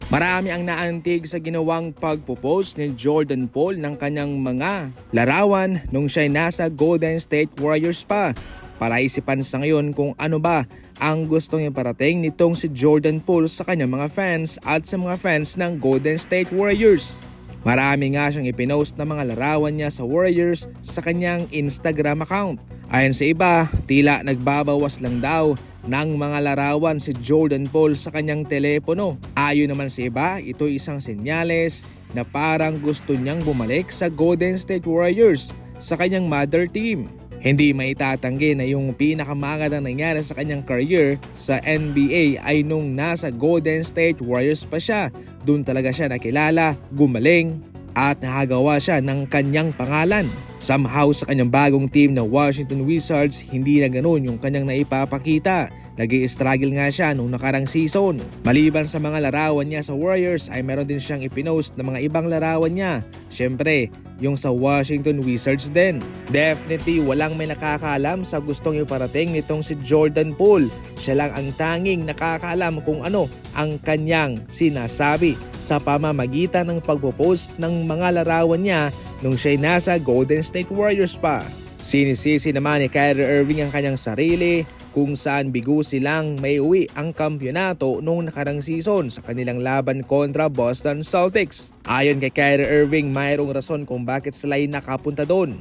Marami ang naantig sa ginawang pagpo-post ni Jordan Poole ng kanyang mga larawan nung siya'y nasa Golden State Warriors pa. Palaisipan sa ngayon kung ano ba ang gustong iparating nitong si Jordan Poole sa kanyang mga fans at sa mga fans ng Golden State Warriors. Marami nga siyang ipinost na mga larawan niya sa Warriors sa kanyang Instagram account. Ayon sa iba, tila nagbabawas lang daw ng mga larawan si Jordan Poole sa kanyang telepono. Ayon naman sa iba, ito isang senyales na parang gusto niyang bumalik sa Golden State Warriors sa kanyang mother team. Hindi maitatanggi na yung pinakamagandang nangyari sa kanyang career sa NBA ay nung nasa Golden State Warriors pa siya. Doon talaga siya nakilala, gumaling at nakagawa siya ng kanyang pangalan. Somehow sa kanyang bagong team na Washington Wizards, hindi na ganoon yung kanyang naipapakita. Nag-i-struggle nga siya nung nakarang season. Maliban sa mga larawan niya sa Warriors ay meron din siyang ipinost na mga ibang larawan niya. Siyempre, yung sa Washington Wizards din. Definitely walang may nakakaalam sa gustong iparating nitong si Jordan Poole. Siya lang ang tanging nakakaalam kung ano ang kanyang sinasabi sa pamamagitan ng pagpo-post ng mga larawan niya nung siya'y nasa Golden State Warriors pa. Sinisisi naman ni Kyrie Irving ang kanyang sarili kung saan bigo silang may uwi ang kampyonato noong nakarang season sa kanilang laban kontra Boston Celtics. Ayon kay Kyrie Irving, mayroong rason kung bakit sila'y nakapunta doon.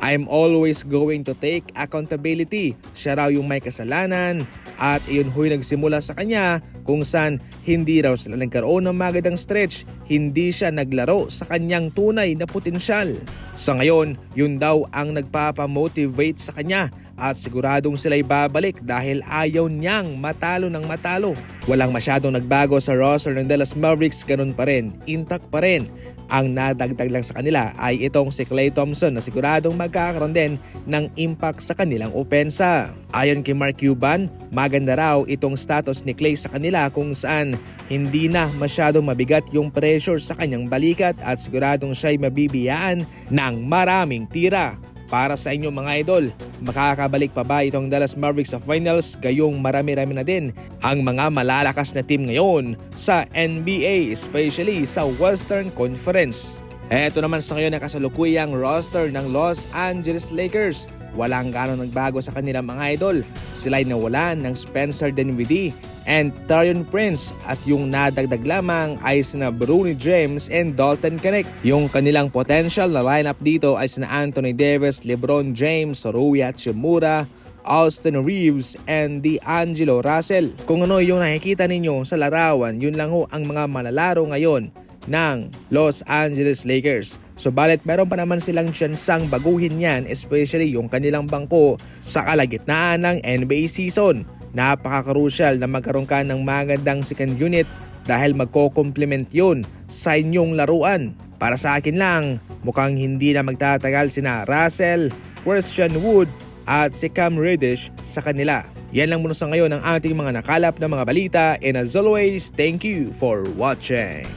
I'm always going to take accountability. Siya raw yung may kasalanan at iyon huy nagsimula sa kanya kung saan hindi raw sila nagkaroon ng magandang stretch. Hindi siya naglaro sa kanyang tunay na potensyal. Sa ngayon, yun daw ang nagpapamotivate sa kanya at siguradong sila'y babalik dahil ayaw niyang matalo ng matalo. Walang masyadong nagbago sa roster ng Dallas Mavericks, ganun pa rin, intact pa rin. Ang nadagdag lang sa kanila ay itong si Klay Thompson na siguradong magkakaroon din ng impact sa kanilang opensa. Ayon kay Mark Cuban, maganda raw itong status ni Klay sa kanila kung saan hindi na masyadong mabigat yung pressure sa kanyang balikat at siguradong siya'y mabibiyaan ng maraming tira. Para sa inyo mga idol, makakabalik pa ba itong Dallas Mavericks sa finals? Gayong marami-rami na din ang mga malalakas na team ngayon sa NBA, especially sa Western Conference. Eto naman sa ngayon ang kasalukuyang roster ng Los Angeles Lakers. Walang gaano nagbago sa kanilang mga idol. Sila'y nawalan ng Spencer Dinwiddie and Taurean Prince at yung nadagdag lamang ay sina Bronny James and Dalton Knecht. Yung kanilang potential na lineup dito ay sina Anthony Davis, LeBron James, Rui Hachimura, Austin Reeves, and D'Angelo Russell. Kung ano yung nakikita ninyo sa larawan, yun lang ho ang mga malalaro ngayon ng Los Angeles Lakers. Subalit meron pa naman silang tsansang baguhin yan, especially yung kanilang bangko sa kalagitnaan ng NBA season. Napaka-crucial na magkaroon ka ng magandang second unit dahil magko-complement yun sa inyong laruan. Para sa akin lang, mukhang hindi na magtatagal sina Russell, Christian Wood at si Cam Reddish sa kanila. Yan lang muna sa ngayon ang ating mga nakalap na mga balita, and as always, thank you for watching.